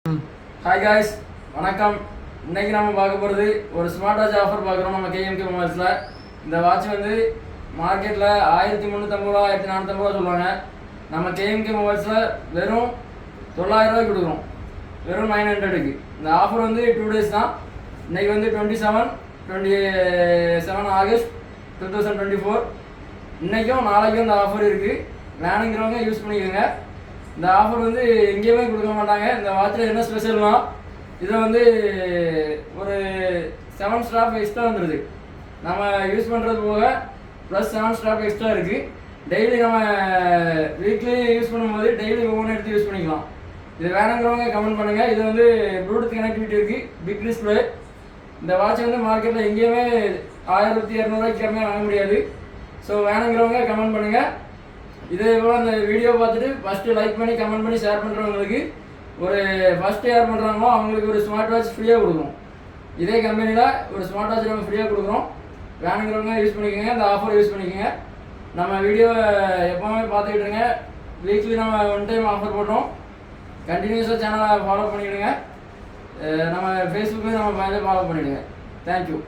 Hi guys, வணக்கம். இன்னைக்கு நம்ம பார்க்க போகிறது ஒரு ஸ்மார்ட் வாட்ச் ஆஃபர் பார்க்குறோம் நம்ம கேஎம்கே மொபைல்ஸில். இந்த வாட்ச் வந்து மார்க்கெட்டில் 1350 ரூபா 1450 ரூபா சொல்லுவாங்க. நம்ம கேஎம்கே மொபைல்ஸில் வெறும் 900 ரூபாய்க்கு கொடுக்குறோம், வெறும் 900க்கு. இந்த ஆஃபர் வந்து 2 days தான். இன்றைக்கி வந்து 27 ஆகஸ்ட் 2024. இன்றைக்கும் நாளைக்கும் இந்த ஆஃபர் இருக்குது. வேணுங்கிறவங்க யூஸ் பண்ணிக்கோங்க. இந்த ஆஃபர் வந்து எங்கேயுமே கொடுக்க மாட்டாங்க. இந்த வாட்சில் என்ன ஸ்பெஷல்னா, இதில் வந்து ஒரு 7 ஸ்ட்ராப் எக்ஸ்ட்ரா வந்துடுது. நம்ம யூஸ் பண்ணுறது போக ப்ளஸ் 7 ஸ்ட்ராப் எக்ஸ்ட்ரா இருக்குது. டெய்லி நம்ம வீக்லி யூஸ் பண்ணும்போது டெய்லி ஒவ்வொன்று எடுத்து யூஸ் பண்ணிக்கலாம். இது வேணுங்கிறவங்க கமெண்ட் பண்ணுங்கள். இது வந்து ப்ளூடூத் கனெக்டிவிட்டி இருக்குது, பிக் டிஸ்பிளே. இந்த வாட்ச் வந்து மார்க்கெட்டில் எங்கேயுமே 1200 ரூபாய்க்கு கம்மியாக வாங்க முடியாது. ஸோ வேணுங்கிறவங்க கமெண்ட் பண்ணுங்கள். இதே போல் அந்த வீடியோ பார்த்துட்டு ஃபஸ்ட்டு லைக் பண்ணி கமெண்ட் பண்ணி ஷேர் பண்ணுறவங்களுக்கு ஒரு ஃபஸ்ட்டு யார் பண்ணுறாங்களோ அவங்களுக்கு ஒரு ஸ்மார்ட் வாட்ச் ஃப்ரீயாக கொடுக்குறோம். இதே கம்பெனியில் ஒரு ஸ்மார்ட் வாட்ச் நம்ம ஃப்ரீயாக கொடுக்குறோம். வேணுங்கிறவங்க யூஸ் பண்ணிக்கோங்க, இந்த ஆஃபர் யூஸ் பண்ணிக்கோங்க. நம்ம வீடியோவை எப்போவுமே பார்த்துக்கிட்டு இருங்க. வீக்லி நம்ம 1 டைம் ஆஃபர் போடுறோம். கண்டினியூஸாக சேனலை ஃபாலோ பண்ணிவிடுங்க. நம்ம ஃபேஸ்புக்கையும் நம்ம ஃபாலோ பண்ணிவிடுங்க. தேங்க்யூ.